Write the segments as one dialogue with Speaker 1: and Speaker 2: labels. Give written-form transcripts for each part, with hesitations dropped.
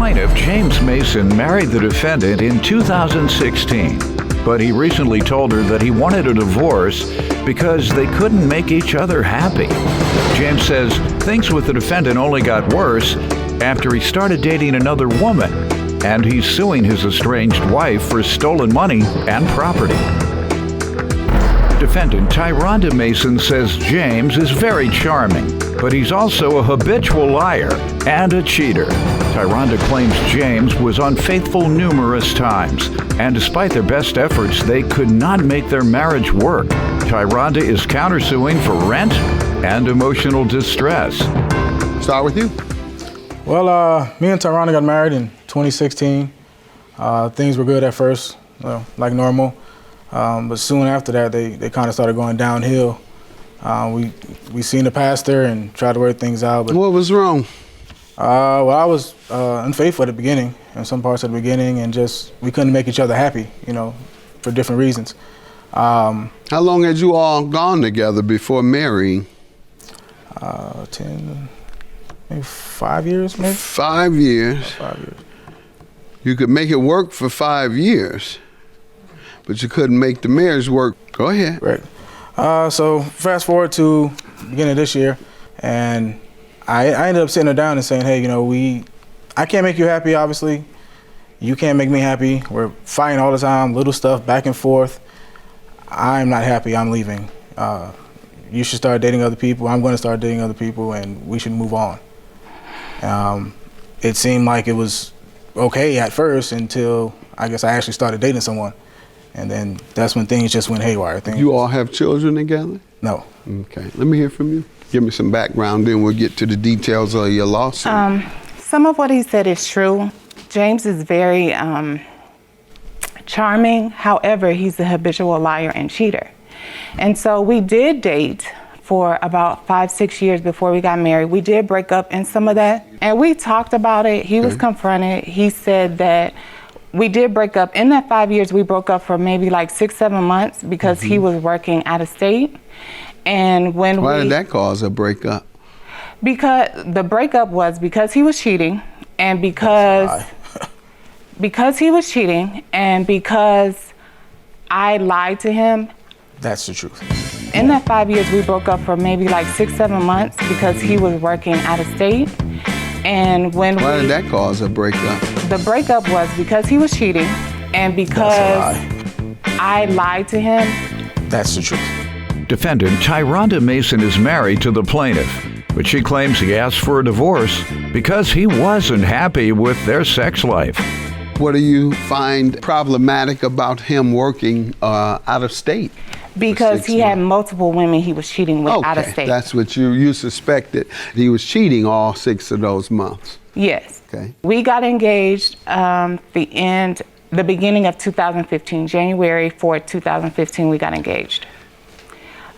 Speaker 1: plaintiff, James Mason, married the defendant in 2016, but he recently told her that he wanted a divorce because they couldn't make each other happy. James says things with the defendant only got worse after he started dating another woman, and he's suing his estranged wife for stolen money and property. Defendant Tyronda Mason says James is very charming, but he's also a habitual liar and a cheater. Tyronda claims James was unfaithful numerous times, and despite their best efforts, they could not make their marriage work. Tyronda is countersuing for rent and emotional distress.
Speaker 2: Start with you.
Speaker 3: Well, me and Tyronda got married in 2016. Things were good at first, like normal. But soon after that, they kind of started going downhill. We seen the pastor and tried to work things out. But
Speaker 2: what was wrong?
Speaker 3: Well, I was unfaithful at the beginning, in some parts of the beginning, and just we couldn't make each other happy, for different reasons.
Speaker 2: How long had you all gone together before marrying?
Speaker 3: 5 years, maybe.
Speaker 2: 5 years.
Speaker 3: 5 years.
Speaker 2: You could make it work for 5 years, but you couldn't make the marriage work. Go ahead.
Speaker 3: Right. So fast forward to the beginning of this year, and I ended up sitting her down and saying, hey, I can't make you happy, obviously. You can't make me happy. We're fighting all the time, little stuff, back and forth. I'm not happy. I'm leaving. You should start dating other people. I'm going to start dating other people, and we should move on. It seemed like it was okay at first until I guess I actually started dating someone. And then that's when things just went haywire.
Speaker 2: You all have children together?
Speaker 3: No.
Speaker 2: Okay. Let me hear from you. Give me some background, then we'll get to the details of your lawsuit.
Speaker 4: Some of what he said is true. James is very charming. However, he's a habitual liar and cheater. And so we did date for about 5-6 years before we got married. We did break up in some of that. And we talked about it. He was confronted. He said that we did break up. In that 5 years, we broke up for maybe like 6-7 months because he was working out of state. And when
Speaker 2: Why did that cause a breakup?
Speaker 4: Because the breakup was because he was cheating, and because he was cheating, and because I lied to him.
Speaker 3: That's the truth.
Speaker 4: In that 5 years, we broke up for maybe like 6-7 months because he was working out of state. And when
Speaker 2: Why did that cause a breakup?
Speaker 4: The breakup was because he was cheating, and because I lied to him.
Speaker 3: That's the truth.
Speaker 1: Defendant Tyronda Mason is married to the plaintiff, but she claims he asked for a divorce because he wasn't happy with their sex life.
Speaker 2: What do you find problematic about him working out of state?
Speaker 4: Because he had multiple women he was cheating with out of state.
Speaker 2: That's what you suspected. He was cheating all 6 of those months.
Speaker 4: Yes.
Speaker 2: Okay.
Speaker 4: We got engaged the beginning of 2015, January 4th, 2015, we got engaged.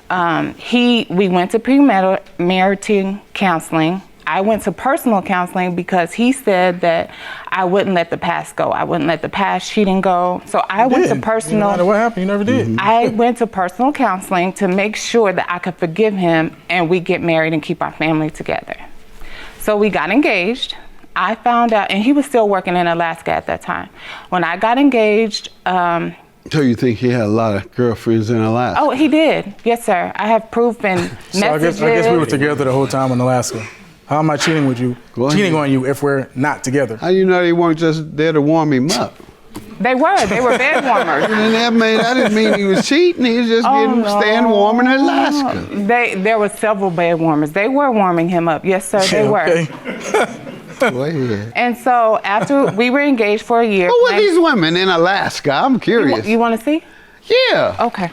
Speaker 4: We went to premarital counseling. I went to personal counseling because he said that I wouldn't let the past go. I wouldn't let the past cheating go. So I went to personal.
Speaker 3: No matter what happened, you never did.
Speaker 4: I went to personal counseling to make sure that I could forgive him and we get married and keep our family together. So we got engaged. I found out, and he was still working in Alaska at that time. When I got engaged,
Speaker 2: So you think he had a lot of girlfriends in Alaska?
Speaker 4: Oh, he did. Yes, sir. I have proof and messages.
Speaker 3: I guess we were together the whole time in Alaska. How am I cheating on you if we're not together?
Speaker 2: How you know they weren't just there to warm him up?
Speaker 4: They were bed warmers.
Speaker 2: That didn't mean he was cheating. He was just staying warm in Alaska.
Speaker 4: There were several bed warmers. They were warming him up. Yes, sir, they were.
Speaker 2: Go ahead.
Speaker 4: And so after we were engaged for a year.
Speaker 2: Who were these women in Alaska? I'm curious.
Speaker 4: You want to see?
Speaker 2: Yeah.
Speaker 4: Okay.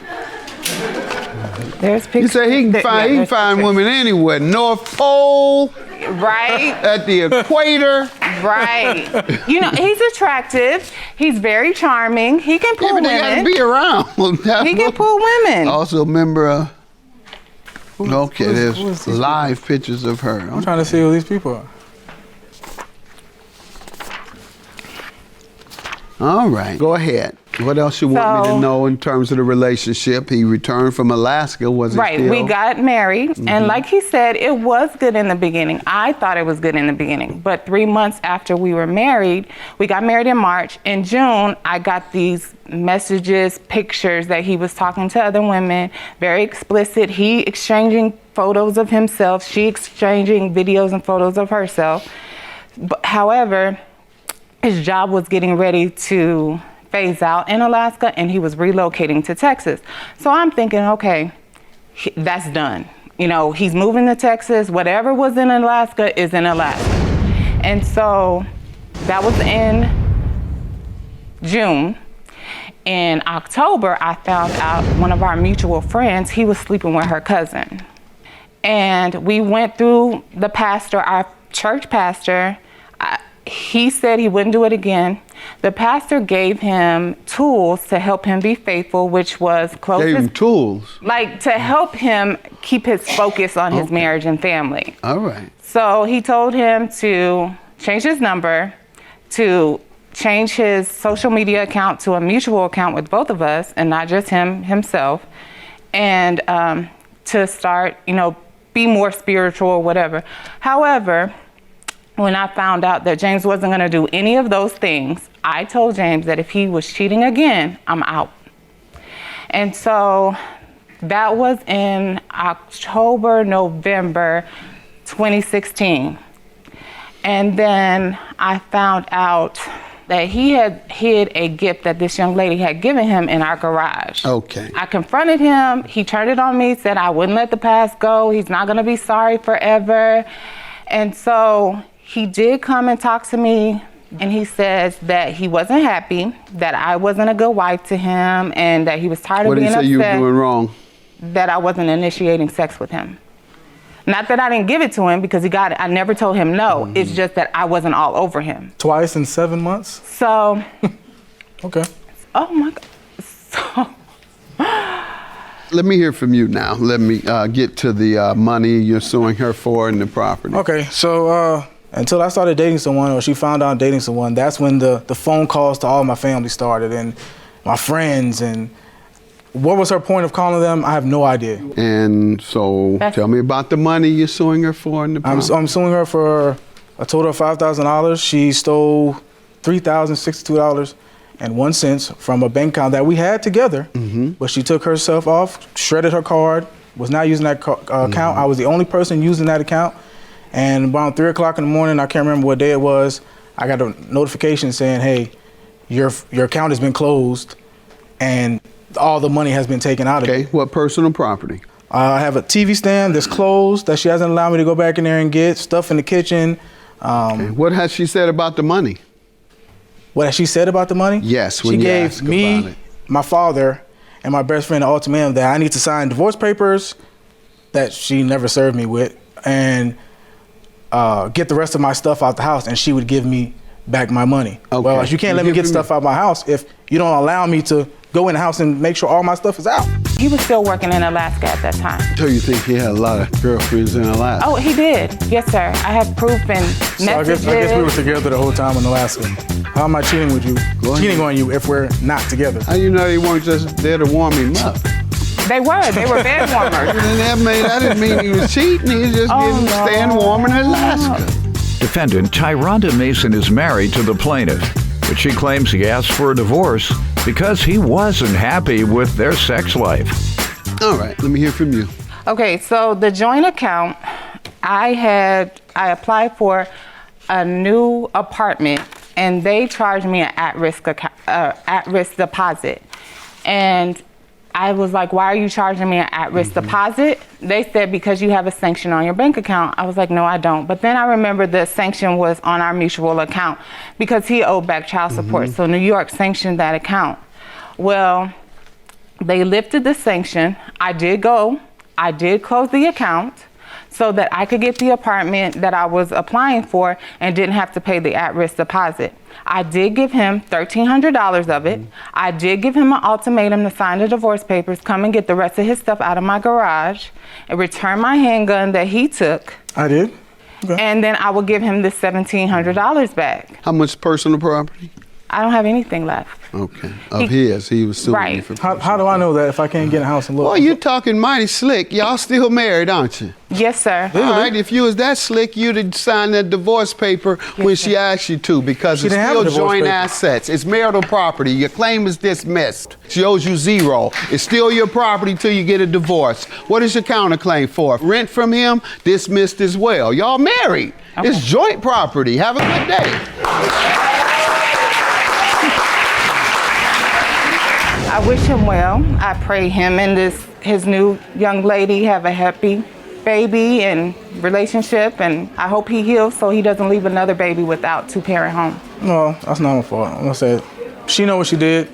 Speaker 4: There's pictures.
Speaker 2: You say he can find women anywhere. North Pole.
Speaker 4: Right.
Speaker 2: At the equator.
Speaker 4: Right. He's attractive. He's very charming. He can pull women.
Speaker 2: They got to be around.
Speaker 4: He can pull women.
Speaker 2: Also a member of... Okay, there's live pictures of her.
Speaker 3: I'm trying to see who these people are.
Speaker 2: All right, go ahead. What else you want me to know in terms of the relationship? He returned from Alaska. Was it
Speaker 4: Right.
Speaker 2: still?
Speaker 4: We got married, and like he said, it was good in the beginning. I thought it was good in the beginning, but 3 months after we were married, we got married in March. In June, I got these messages, pictures that he was talking to other women, very explicit. He exchanging photos of himself, she exchanging videos and photos of herself. But, however, his job was getting ready to phase out in Alaska, and he was relocating to Texas. So I'm thinking, okay, that's done. You know, he's moving to Texas. Whatever was in Alaska is in Alaska. And so that was in June. In October, I found out one of our mutual friends, he was sleeping with her cousin. And we went through the pastor, our church pastor. He said he wouldn't do it again. The pastor gave him tools to help him be faithful, which was close
Speaker 2: Gave him tools?
Speaker 4: like to help him keep his focus on his marriage and family.
Speaker 2: All right.
Speaker 4: So he told him to change his number, to change his social media account to a mutual account with both of us and not just himself, and to start, you know, be more spiritual or whatever. However, when I found out that James wasn't going to do any of those things, I told James that if he was cheating again, I'm out. And so that was in October, November 2016. And then I found out that he had hid a gift that this young lady had given him in our garage.
Speaker 2: Okay.
Speaker 4: I confronted him. He turned it on me, said I wouldn't let the past go. He's not going to be sorry forever. And so he did come and talk to me, and he says that he wasn't happy, that I wasn't a good wife to him, and that he was tired of being upset.
Speaker 2: What did he say you were doing wrong?
Speaker 4: That I wasn't initiating sex with him. Not that I didn't give it to him because he got it. I never told him no. It's just that I wasn't all over him.
Speaker 3: Twice in 7 months?
Speaker 4: So.
Speaker 3: Okay.
Speaker 4: Oh my God. So.
Speaker 2: Let me hear from you now. Let me get to the money you're suing her for and the property.
Speaker 3: Okay, so until I started dating someone, or she found out I'm dating someone, that's when the phone calls to all my family started, and my friends. And what was her point of calling them? I have no idea.
Speaker 2: And so tell me about the money you're suing her for and the property.
Speaker 3: I'm suing her for a total of $5,000. She stole $3,062.01 from a bank account that we had together, but she took herself off, shredded her card, was not using that account. I was the only person using that account. And around 3 o'clock in the morning, I can't remember what day it was, I got a notification saying, hey, your account has been closed and all the money has been taken out of it.
Speaker 2: Okay, what personal property?
Speaker 3: I have a TV stand that's closed that she hasn't allowed me to go back in there and get, stuff in the kitchen.
Speaker 2: Okay. What has she said about the money?
Speaker 3: What has she said about the money?
Speaker 2: Yes, when
Speaker 3: she
Speaker 2: you
Speaker 3: gave
Speaker 2: ask about
Speaker 3: me,
Speaker 2: it.
Speaker 3: my father, and my best friend an ultimatum that I need to sign divorce papers that she never served me with, and get the rest of my stuff out the house, and she would give me back my money.
Speaker 2: Okay.
Speaker 3: Well, you can't let me get stuff out of my house if you don't allow me to go in the house and make sure all my stuff is out.
Speaker 4: He was still working in Alaska at that time.
Speaker 2: So you think he had a lot of girlfriends in Alaska?
Speaker 4: Oh, he did. Yes, sir. I have proof and messages.
Speaker 3: So I guess we were together the whole time in Alaska. How am I cheating with you? Cheating on you if we're not together?
Speaker 2: How you know they weren't just there to warm him up?
Speaker 4: They were bed warmers.
Speaker 2: That didn't mean he was cheating. He was just staying warm in Alaska.
Speaker 1: Defendant Tyronda Mason is married to the plaintiff, but she claims he asked for a divorce because he wasn't happy with their sex life.
Speaker 2: All right, let me hear from you.
Speaker 4: Okay, so the joint account, I applied for a new apartment, and they charged me an at-risk deposit. And I was like, why are you charging me an at-risk deposit? They said, because you have a sanction on your bank account. I was like, no, I don't. But then I remember the sanction was on our mutual account because he owed back child support. So New York sanctioned that account. Well, they lifted the sanction. I did close the account so that I could get the apartment that I was applying for and didn't have to pay the at-risk deposit. I did give him $1,300 of it. I did give him an ultimatum to sign the divorce papers, come and get the rest of his stuff out of my garage, and return my handgun that he took.
Speaker 3: I did. Okay.
Speaker 4: And then I will give him the $1,700 back.
Speaker 2: How much personal property?
Speaker 4: I don't have anything left.
Speaker 2: Okay. Of his. He was suing
Speaker 4: Right.
Speaker 2: you for
Speaker 3: How do I know that if I can't get a house and look?
Speaker 2: Well, you talking mighty slick. Y'all still married, aren't you?
Speaker 4: Yes, sir.
Speaker 2: All right, if you was that slick, you'd have signed that divorce paper when she asked you to, because
Speaker 3: She
Speaker 2: it's
Speaker 3: didn't have a
Speaker 2: still
Speaker 3: divorce
Speaker 2: joint
Speaker 3: paper.
Speaker 2: assets. It's marital property. Your claim is dismissed. She owes you zero. It's still your property till you get a divorce. What is your counterclaim for? Rent from him, dismissed as well. Y'all married.
Speaker 4: Okay.
Speaker 2: It's joint property. Have a good day.
Speaker 4: I wish him well. I pray him and his new young lady have a happy baby and relationship, and I hope he heals so he doesn't leave another baby without two-parent home.
Speaker 3: No, that's not my fault. I'm gonna say, she know what she did.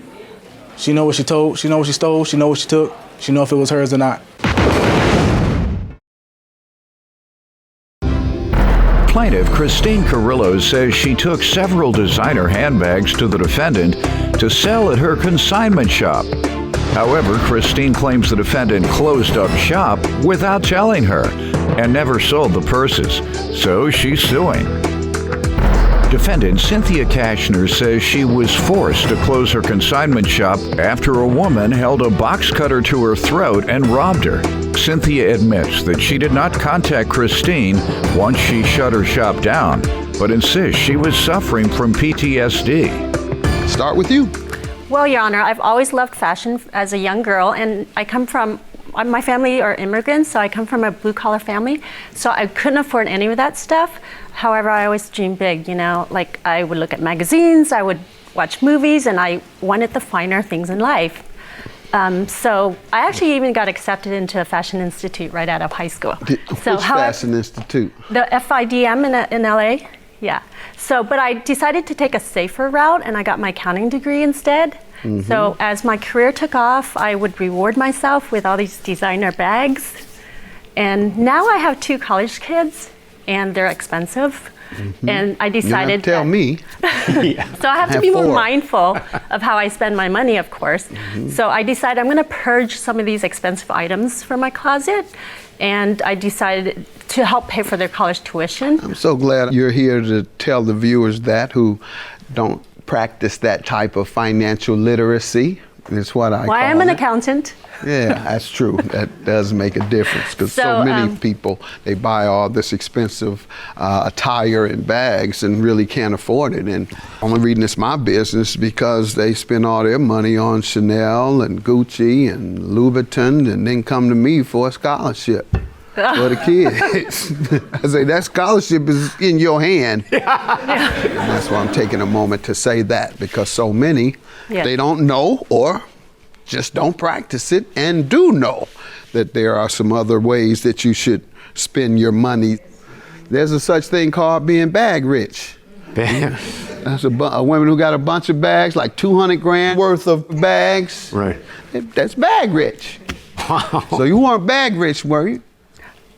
Speaker 3: She know what she told. She know what she stole. She know what she took. She know if it was hers or not.
Speaker 1: Plaintiff Christine Carrillo says she took several designer handbags to the defendant to sell at her consignment shop. However, Christine claims the defendant closed up shop without telling her and never sold the purses, so she's suing. Defendant Cynthia Kashner says she was forced to close her consignment shop after a woman held a box cutter to her throat and robbed her. Cynthia admits that she did not contact Christine once she shut her shop down, but insists she was suffering from PTSD.
Speaker 2: Start with you.
Speaker 5: Well, Your Honor, I've always loved fashion as a young girl, and I come from, my family are immigrants, so I come from a blue-collar family, so I couldn't afford any of that stuff. However, I always dreamed big, you know, like I would look at magazines, I would watch movies, and I wanted the finer things in life. So I actually even got accepted into a fashion institute right out of high school.
Speaker 2: Which fashion institute?
Speaker 5: The FIDM in LA. Yeah. So, but I decided to take a safer route, and I got my accounting degree instead. Mm-hmm. So as my career took off, I would reward myself with all these designer bags. And now I have 2 college kids, and they're expensive. Mm-hmm. And I decided
Speaker 2: you don't tell me.
Speaker 5: So I have to be more mindful of how I spend my money, of course. Mm-hmm. So I decided I'm going to purge some of these expensive items from my closet, and I decided to help pay for their college tuition.
Speaker 2: I'm so glad you're here to tell the viewers that who don't practice that type of financial literacy. It's what I call
Speaker 5: I'm an
Speaker 2: it.
Speaker 5: accountant.
Speaker 2: Yeah, that's true. That does make a difference, because so many people, they buy all this expensive attire and bags and really can't afford it. And only reason it's my business because they spend all their money on Chanel and Gucci and Louis Vuitton, and then come to me for a scholarship for the kids. I say that scholarship is in your hand. And that's why I'm taking a moment to say that, because so many, they don't know or just don't practice it, and do know that there are some other ways that you should spend your money. There's a such thing called being bag rich. That's a woman who got a bunch of bags, like 200 grand worth of bags.
Speaker 6: Right.
Speaker 2: That's bag rich.
Speaker 6: Wow.
Speaker 2: So you weren't bag rich, were you?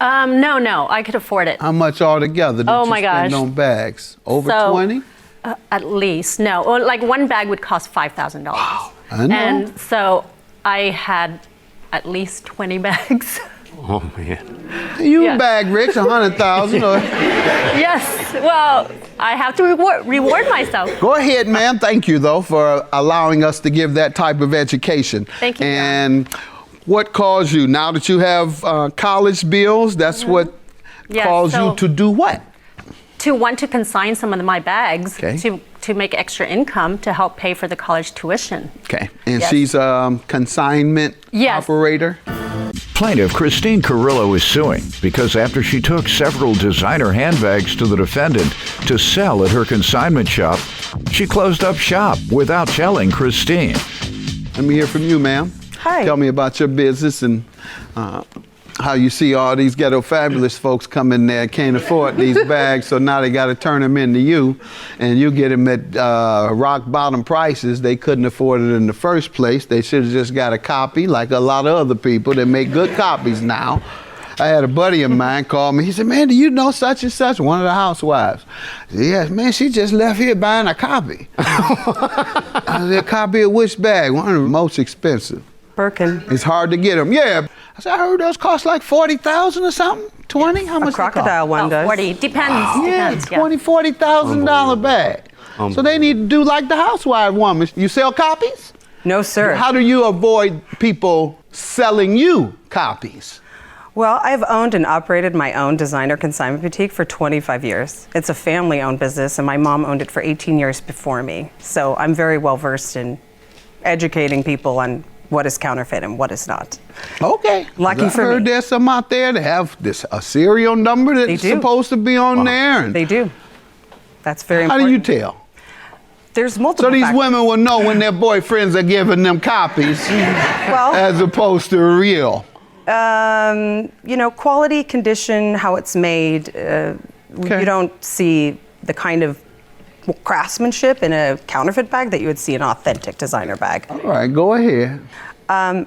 Speaker 5: No, I could afford it.
Speaker 2: How much altogether did you spend on bags? Over 20?
Speaker 5: At least, no. Or like one bag would cost $5,000.
Speaker 2: Wow. I know.
Speaker 5: And so I had at least 20 bags.
Speaker 6: Oh, man.
Speaker 2: You bag rich, 100,000.
Speaker 5: Yes, well, I have to reward myself.
Speaker 2: Go ahead, ma'am. Thank you, though, for allowing us to give that type of education.
Speaker 5: Thank you.
Speaker 2: And what caused you, now that you have college bills, that's what caused you to do what?
Speaker 5: To want to consign some of my bags to make extra income to help pay for the college tuition.
Speaker 2: Okay, and she's a consignment operator?
Speaker 1: Plaintiff Christine Carrillo is suing because after she took several designer handbags to the defendant to sell at her consignment shop, she closed up shop without telling Christine.
Speaker 2: Let me hear from you, ma'am.
Speaker 7: Hi.
Speaker 2: Tell me about your business and how you see all these ghetto fabulous folks come in there, can't afford these bags, so now they got to turn them into you, and you get them at rock bottom prices. They couldn't afford it in the first place. They should have just got a copy, like a lot of other people that make good copies now. I had a buddy of mine call me. He said, "Man, do you know such and such?" One of the housewives. I said, "Yes, man, she just left here buying a copy." I said, "A copy of which bag?" One of the most expensive.
Speaker 7: Birkin.
Speaker 2: It's hard to get them. Yeah. I said, I heard those cost like 40,000 or something. 20? How much?
Speaker 7: A crocodile one does.
Speaker 5: 40. Depends.
Speaker 2: Yeah,
Speaker 5: Depends.
Speaker 2: $20,000, $40,000 bag. So they need to do like the housewife woman. You sell copies?
Speaker 7: No, sir.
Speaker 2: How do you avoid people selling you copies?
Speaker 7: Well, I've owned and operated my own designer consignment boutique for 25 years. It's a family-owned business, and my mom owned it for 18 years before me. So I'm very well versed in educating people on what is counterfeit and what is not.
Speaker 2: Okay.
Speaker 7: Lucky for
Speaker 2: I heard
Speaker 7: me.
Speaker 2: there's some out there that have a serial number that's
Speaker 7: do.
Speaker 2: supposed to be on there. And
Speaker 7: They do. That's very
Speaker 2: how
Speaker 7: important.
Speaker 2: do you tell?
Speaker 7: There's multiple
Speaker 2: So these
Speaker 7: factors.
Speaker 2: women will know when their boyfriends are giving them copies
Speaker 7: Well,
Speaker 2: as opposed to real.
Speaker 7: you know, quality, condition, how it's made.
Speaker 2: Okay.
Speaker 7: You don't see the kind of craftsmanship in a counterfeit bag that you would see in an authentic designer bag.
Speaker 2: All right, go ahead.
Speaker 7: I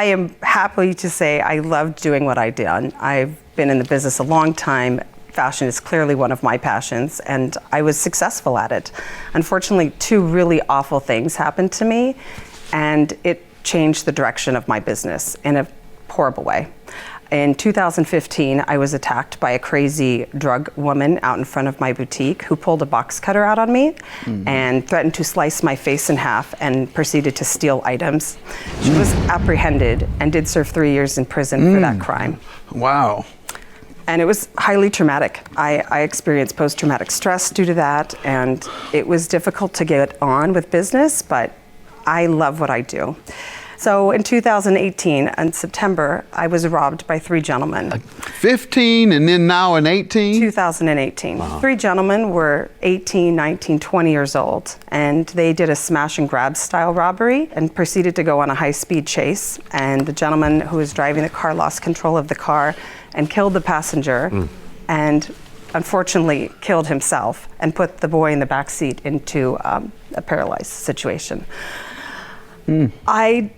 Speaker 7: am happy to say I loved doing what I did. I've been in the business a long time. Fashion is clearly one of my passions, and I was successful at it. Unfortunately, two really awful things happened to me, and it changed the direction of my business in a horrible way. In 2015, I was attacked by a crazy drug woman out in front of my boutique who pulled a box cutter out on me and threatened to slice my face in half and proceeded to steal items. She was apprehended and did serve 3 years in prison for that crime.
Speaker 2: Wow.
Speaker 7: And it was highly traumatic. I experienced post-traumatic stress due to that, and it was difficult to get on with business, but I love what I do. So in 2018, in September, I was robbed by 3 gentlemen.
Speaker 2: 15 and then now an 18?
Speaker 7: 2018. 3 gentlemen were 18, 19, 20 years old, and they did a smash and grab style robbery and proceeded to go on a high-speed chase. And the gentleman who was driving the car lost control of the car and killed the passenger, and unfortunately killed himself and put the boy in the back seat into a paralyzed situation. I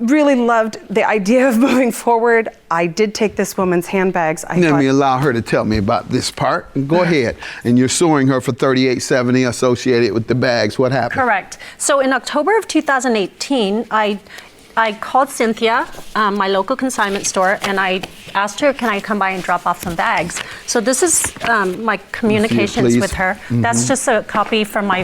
Speaker 7: really loved the idea of moving forward. I did take this woman's handbags.
Speaker 2: Let me allow her to tell me about this part. Go ahead. And you're suing her for $38.70 associated with the bags. What happened?
Speaker 5: Correct. So in October of 2018, I called Cynthia, my local consignment store, and I asked her, can I come by and drop off some bags? So this is my communications
Speaker 2: please.
Speaker 5: with her. That's just a copy from my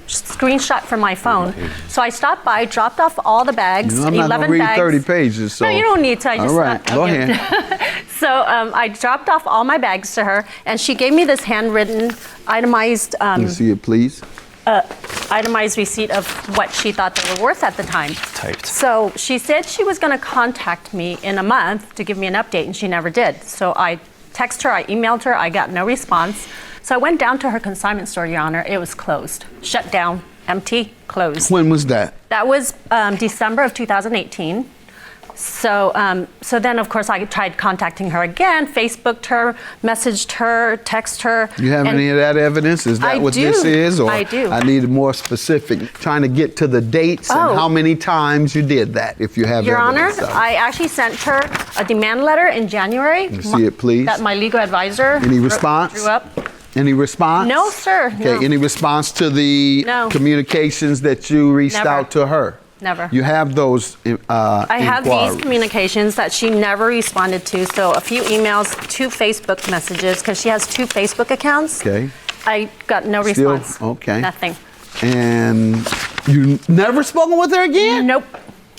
Speaker 5: screenshot from my phone. So I stopped by, dropped off all the bags,
Speaker 2: I'm
Speaker 5: 11
Speaker 2: not going to read
Speaker 5: bags.
Speaker 2: 30 pages. So.
Speaker 5: No, you don't need to. I just,
Speaker 2: all right, go ahead.
Speaker 5: So I dropped off all my bags to her, and she gave me this handwritten, itemized
Speaker 2: Let me see it, please.
Speaker 5: itemized receipt of what she thought they were worth at the time.
Speaker 6: Typed.
Speaker 5: So she said she was going to contact me in a month to give me an update, and she never did. So I texted her, I emailed her, I got no response. So I went down to her consignment store, Your Honor. It was closed, shut down, empty, closed.
Speaker 2: When was that?
Speaker 5: That was December of 2018. So then, of course, I tried contacting her again, Facebooked her, messaged her, texted her.
Speaker 2: You have any of that evidence? Is that
Speaker 5: I
Speaker 2: what
Speaker 5: do.
Speaker 2: this is? Or
Speaker 5: I do.
Speaker 2: I need more specific, trying to get to the dates and how many times you did that, if you have
Speaker 5: Your Honor,
Speaker 2: evidence of it.
Speaker 5: I actually sent her a demand letter in January.
Speaker 2: You see it, please?
Speaker 5: That my legal advisor
Speaker 2: Any response?
Speaker 5: drew up.
Speaker 2: Any response?
Speaker 5: No, sir.
Speaker 2: Okay,
Speaker 5: No.
Speaker 2: any response to the
Speaker 5: No.
Speaker 2: communications that you reached
Speaker 5: Never.
Speaker 2: out to her?
Speaker 5: Never.
Speaker 2: You have those
Speaker 5: I have these
Speaker 2: inquiries.
Speaker 5: communications that she never responded to. So a few emails, 2 Facebook messages, because she has 2 Facebook accounts.
Speaker 2: Okay.
Speaker 5: I got no
Speaker 2: Still-
Speaker 5: response.
Speaker 2: okay.
Speaker 5: Nothing.
Speaker 2: And you never spoken with her again?
Speaker 5: Nope.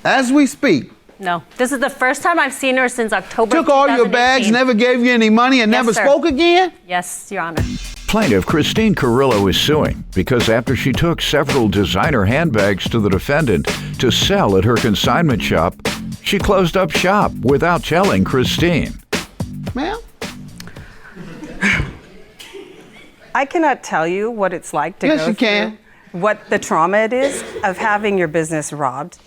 Speaker 2: As we speak.
Speaker 5: No. This is the first time I've seen her since October.
Speaker 2: Took all your bags,
Speaker 5: 2018.
Speaker 2: never gave you any money, and
Speaker 5: Yes,
Speaker 2: never
Speaker 5: sir.
Speaker 2: spoke again?
Speaker 5: Yes, Your Honor.
Speaker 1: Plaintiff Christine Carrillo is suing because after she took several designer handbags to the defendant to sell at her consignment shop, she closed up shop without telling Christine.
Speaker 2: Ma'am?
Speaker 7: I cannot tell you what it's like to
Speaker 2: Yes,
Speaker 7: go
Speaker 2: you can.
Speaker 7: through, what the trauma it is of having your business robbed.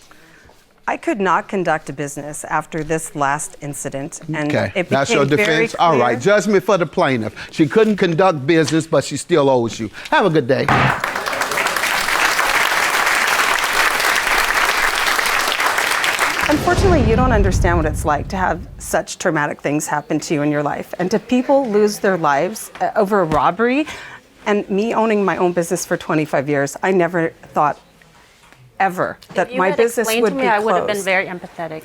Speaker 7: I could not conduct a business after this last incident, and
Speaker 2: Okay,
Speaker 7: it
Speaker 2: that's
Speaker 7: became
Speaker 2: your
Speaker 7: very
Speaker 2: defense? All right,
Speaker 7: clear-
Speaker 2: judgment for the plaintiff. She couldn't conduct business, but she still owes you. Have a good day.
Speaker 7: Unfortunately, you don't understand what it's like to have such traumatic things happen to you in your life, and to people lose their lives over a robbery. And me owning my own business for 25 years, I never thought ever that
Speaker 5: If you
Speaker 7: my
Speaker 5: had
Speaker 7: business
Speaker 5: explained
Speaker 7: would
Speaker 5: to me,
Speaker 7: be
Speaker 5: I would have been
Speaker 7: closed.
Speaker 5: very empathetic.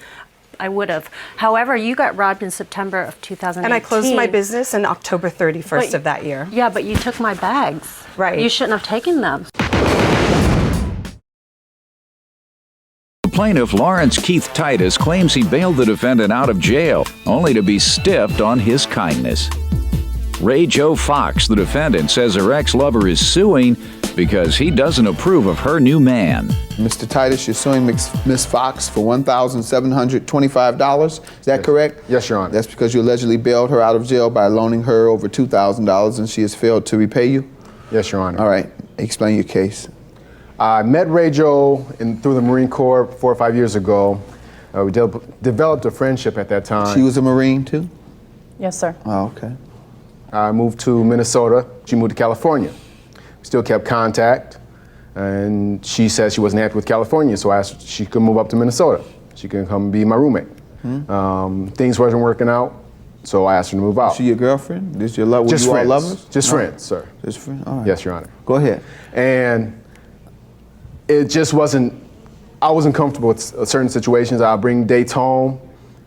Speaker 5: I would have. However, you got robbed in September of 2018.
Speaker 7: And I closed my business in October 31st of that year.
Speaker 5: Yeah, but you took my bags.
Speaker 7: Right.
Speaker 5: You shouldn't have taken them.
Speaker 1: Plaintiff Lawrence Keith Titus claims he bailed the defendant out of jail, only to be stiffed on his kindness. Ray Joe Fox, the defendant, says her ex-lover is suing because he doesn't approve of her new man.
Speaker 8: Mr. Titus, you're suing Ms. Fox for $1,725. Is that correct?
Speaker 6: Yes, Your Honor.
Speaker 8: That's because you allegedly bailed her out of jail by loaning her over $2,000 and she has failed to repay you?
Speaker 6: Yes, Your Honor.
Speaker 8: All right, explain your case.
Speaker 6: I met Ray Joe through the Marine Corps 4 or 5 years ago. We developed a friendship at that time.
Speaker 8: She was a Marine too?
Speaker 9: Yes, sir.
Speaker 8: Oh, okay.
Speaker 6: I moved to Minnesota. She moved to California. Still kept contact, and she said she wasn't happy with California, so I asked if she could move up to Minnesota. She could come be my roommate. Things wasn't working out, so I asked her to move out.
Speaker 8: Is she your girlfriend? Is your love?
Speaker 6: Just
Speaker 8: you
Speaker 6: friends.
Speaker 8: all lovers?
Speaker 6: Just friends, sir.
Speaker 8: Just friends. All right.
Speaker 6: Yes, Your Honor.
Speaker 8: Go ahead.
Speaker 6: And it just wasn't, I wasn't comfortable with certain situations. I'd bring dates home,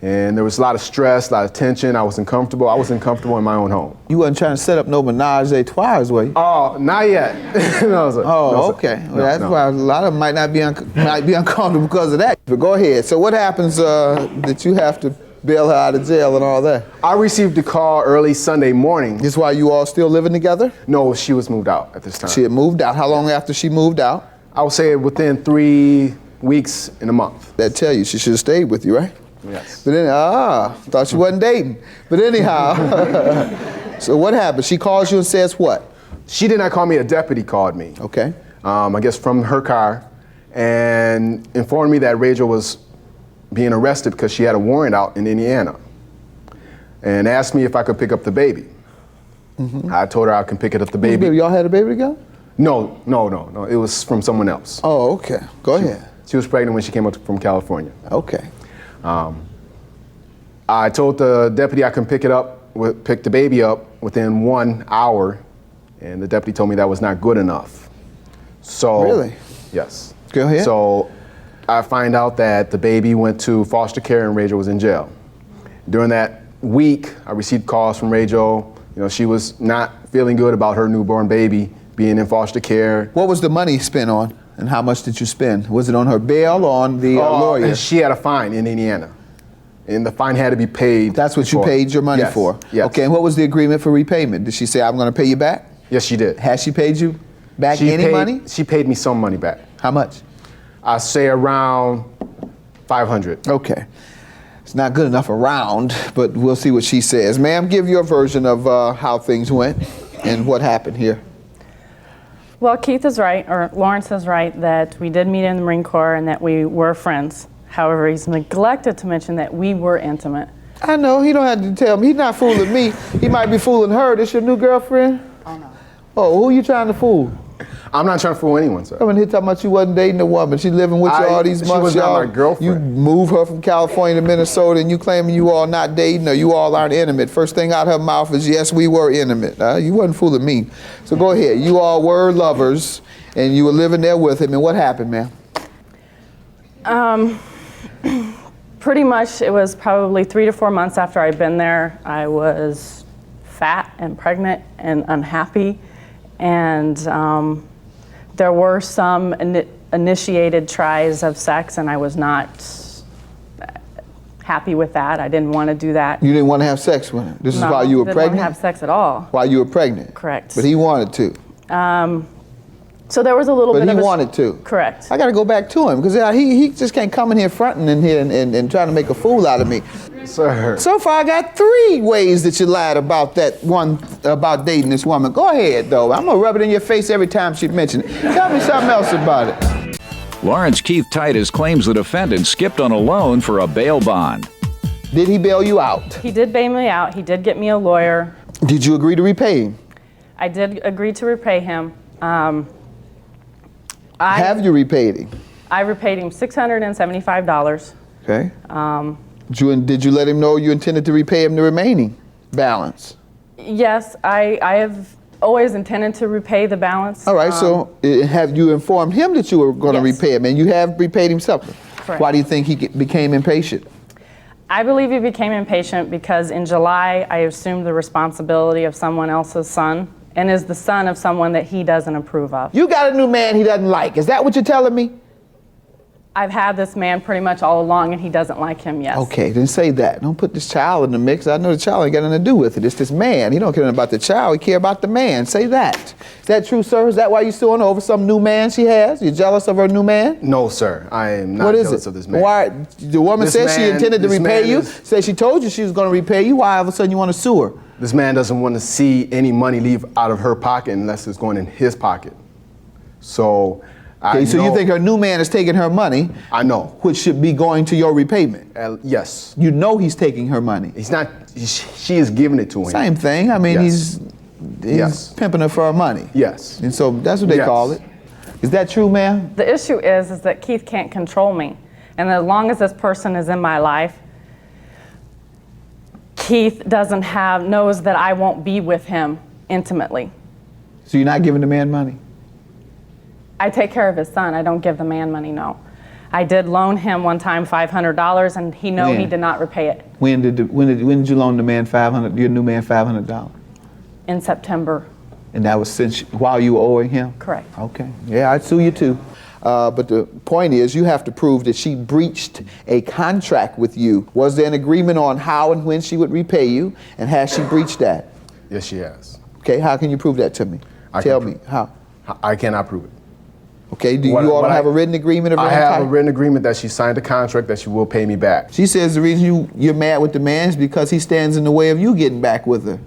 Speaker 6: and there was a lot of stress, a lot of tension. I wasn't comfortable. I wasn't comfortable in my own home.
Speaker 8: You wasn't trying to set up no menage a trois, were you?
Speaker 6: Oh, not yet. No, sir.
Speaker 8: Oh,
Speaker 6: No, sir.
Speaker 8: okay. Well,
Speaker 6: No,
Speaker 8: that's
Speaker 6: no.
Speaker 8: why a lot of them might not be might be uncomfortable because of that. But go ahead. So what happens that you have to bail her out of jail and all that?
Speaker 6: I received a call early Sunday morning.
Speaker 8: This why you all still living together?
Speaker 6: No, she was moved out at this time.
Speaker 8: She had moved out. How long after she moved out?
Speaker 6: I would say within 3 weeks in a month.
Speaker 8: That tell you she should have stayed with you, right?
Speaker 6: Yes.
Speaker 8: But then, thought she wasn't dating. But anyhow, so what happened? She calls you and says what?
Speaker 6: She did not call me. A deputy called me.
Speaker 8: Okay.
Speaker 6: I guess from her car, and informed me that Rachel was being arrested because she had a warrant out in Indiana, and asked me if I could pick up the baby. I told her I can pick it up the baby.
Speaker 8: Baby, y'all had a baby together?
Speaker 6: No. It was from someone else.
Speaker 8: Oh, okay. Go ahead.
Speaker 6: She was pregnant when she came up from California.
Speaker 8: Okay.
Speaker 6: I told the deputy I can pick the baby up within 1 hour, and the deputy told me that was not good enough. So
Speaker 8: Really?
Speaker 6: Yes.
Speaker 8: Go ahead.
Speaker 6: So I find out that the baby went to foster care and Rachel was in jail. During that week, I received calls from Rachel. You know, she was not feeling good about her newborn baby being in foster care.
Speaker 8: What was the money spent on, and how much did you spend? Was it on her bail or on the lawyer?
Speaker 6: She had a fine in Indiana, and the fine had to be paid.
Speaker 8: That's what you
Speaker 6: before.
Speaker 8: paid your money
Speaker 6: Yes,
Speaker 8: for?
Speaker 6: Yes.
Speaker 8: Okay, and what was the agreement for repayment? Did she say, I'm going to pay you back?
Speaker 6: Yes, she did.
Speaker 8: Has she paid you back any money?
Speaker 6: She paid me some money back.
Speaker 8: How much?
Speaker 6: I say around $500.
Speaker 8: Okay. It's not good enough around, but we'll see what she says. Ma'am, give your version of how things went and what happened here.
Speaker 9: Well, Keith is right, or Lawrence is right, that we did meet in the Marine Corps and that we were friends. However, he's neglected to mention that we were intimate.
Speaker 8: I know, he don't have to tell me. He's not fooling me. He might be fooling her. This your new girlfriend?
Speaker 9: Oh, no.
Speaker 8: Oh, who you trying to fool?
Speaker 6: I'm not trying to fool anyone, sir.
Speaker 8: Coming here talking about you wasn't dating a woman. She living with you all these months.
Speaker 6: She was not
Speaker 8: y'all.
Speaker 6: my girlfriend.
Speaker 8: You move her from California to Minnesota and you claiming you all not dating or you all aren't intimate. First thing out her mouth is, yes, we were intimate. You wasn't fooling me. So go ahead. You all were lovers and you were living there with him. And what happened, ma'am?
Speaker 9: Pretty much, it was probably 3 to 4 months after I'd been there. I was fat and pregnant and unhappy. And there were some initiated tries of sex, and I was not happy with that. I didn't want to do that.
Speaker 8: You didn't want to have sex with him. This is
Speaker 9: No,
Speaker 8: while you were
Speaker 9: didn't
Speaker 8: pregnant?
Speaker 9: want to have sex at all.
Speaker 8: While you were pregnant?
Speaker 9: Correct.
Speaker 8: But he wanted to.
Speaker 9: So there was a little
Speaker 8: But
Speaker 9: bit
Speaker 8: he
Speaker 9: of
Speaker 8: wanted to.
Speaker 9: Correct.
Speaker 8: I got to go back to him because he just can't come in here fronting in here and trying to make a fool out of me.
Speaker 6: Sir.
Speaker 8: So far, I got 3 ways that you lied about that one, about dating this woman. Go ahead, though. I'm going to rub it in your face every time she mentions it. Tell me something else about it.
Speaker 1: Lawrence Keith Titus claims the defendant skipped on a loan for a bail bond.
Speaker 8: Did he bail you out?
Speaker 9: He did bail me out. He did get me a lawyer.
Speaker 8: Did you agree to repay him?
Speaker 9: I did agree to repay him.
Speaker 8: Have you repaid him?
Speaker 9: I repaid him $675.
Speaker 8: Okay. Did you let him know you intended to repay him the remaining balance?
Speaker 9: Yes, I have always intended to repay the balance.
Speaker 8: All right, so have you informed him that you were going to
Speaker 9: Yes.
Speaker 8: repay him, and you have repaid him something?
Speaker 9: Correct.
Speaker 8: Why do you think he became impatient?
Speaker 9: I believe he became impatient because in July I assumed the responsibility of someone else's son and is the son of someone that he doesn't approve of.
Speaker 8: You got a new man he doesn't like. Is that what you're telling me?
Speaker 9: I've had this man pretty much all along and he doesn't like him, yes.
Speaker 8: Okay, then say that. Don't put this child in the mix. I know the child ain't got nothing to do with it. It's this man. He don't care about the child. He care about the man. Say that. Is that true, sir? Is that why you're suing over some new man she has? You're jealous of her new man?
Speaker 6: No, sir. I am not jealous of this man.
Speaker 8: Why? The woman said she intended to repay you. Said she told you she was going to repay you. Why all of a sudden you want to sue her?
Speaker 6: This man doesn't want to see any money leave out of her pocket unless it's going in his pocket. So,
Speaker 8: okay, so you think her new man is taking her money?
Speaker 6: I know.
Speaker 8: Which should be going to your repayment?
Speaker 6: Yes.
Speaker 8: You know he's taking her money.
Speaker 6: He's not. She is giving it to him.
Speaker 8: Same thing. I mean,
Speaker 6: Yes.
Speaker 8: he's pimping her for her money.
Speaker 6: Yes.
Speaker 8: And so that's what they call it. Is that true, ma'am?
Speaker 9: The issue is that Keith can't control me. And as long as this person is in my life, Keith knows that I won't be with him intimately.
Speaker 8: So you're not giving the man money?
Speaker 9: I take care of his son. I don't give the man money, no. I did loan him one time $500 and he did not repay it.
Speaker 8: When did you loan the man your new man $500?
Speaker 9: In September.
Speaker 8: And that was while you were owing him?
Speaker 9: Correct.
Speaker 8: Okay. Yeah, I'd sue you too. But the point is, you have to prove that she breached a contract with you. Was there an agreement on how and when she would repay you? And has she breached that?
Speaker 6: Yes, she has.
Speaker 8: Okay, how can you prove that to me? Tell me, how?
Speaker 6: I cannot prove it.
Speaker 8: Okay, do you all have a written agreement of any type?
Speaker 6: I have a written agreement that she signed a contract that she will pay me back.
Speaker 8: She says the reason you're mad with the man is because he stands in the way of you getting back with her.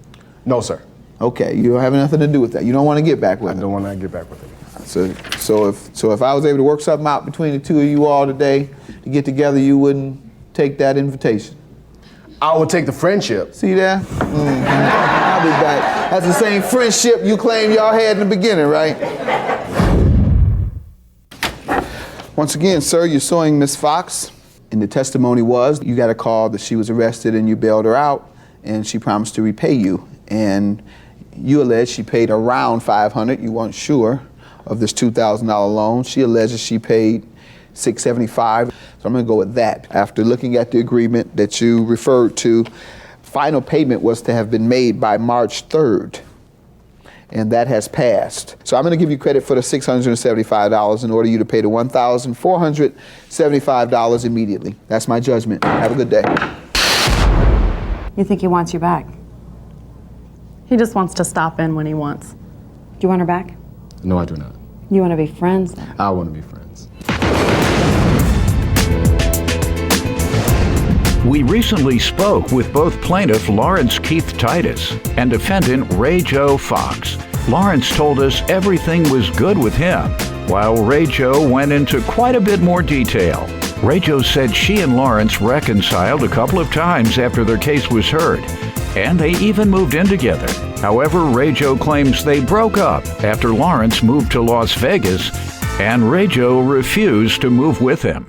Speaker 6: No, sir.
Speaker 8: Okay, you don't have nothing to do with that. You don't want to get back with her.
Speaker 6: I don't want to get back with her.
Speaker 8: So if I was able to work something out between the two of you all today to get together, you wouldn't take that invitation?
Speaker 6: I would take the friendship.
Speaker 8: See that? I'll be back. That's the same friendship you claim y'all had in the beginning, right? Once again, sir, you're suing Miss Fox. And the testimony was you got a call that she was arrested and you bailed her out and she promised to repay you. And you allege she paid around $500. You weren't sure of this $2,000 loan. She alleges she paid $675. So I'm going to go with that. After looking at the agreement that you referred to, final payment was to have been made by March 3rd. And that has passed. So I'm going to give you credit for the $675 in order you to pay the $1,475 immediately. That's my judgment. Have a good day.
Speaker 10: You think he wants you back?
Speaker 9: He just wants to stop in when he wants.
Speaker 10: Do you want her back?
Speaker 6: No, I do not.
Speaker 10: You want to be friends then?
Speaker 6: I want to be friends.
Speaker 1: We recently spoke with both plaintiff Lawrence Keith Titus and defendant Ray Joe Fox. Lawrence told us everything was good with him, while Ray Joe went into quite a bit more detail. Ray Joe said she and Lawrence reconciled a couple of times after their case was heard, and they even moved in together. However, Ray Joe claims they broke up after Lawrence moved to Las Vegas, and Ray Joe refused to move with him.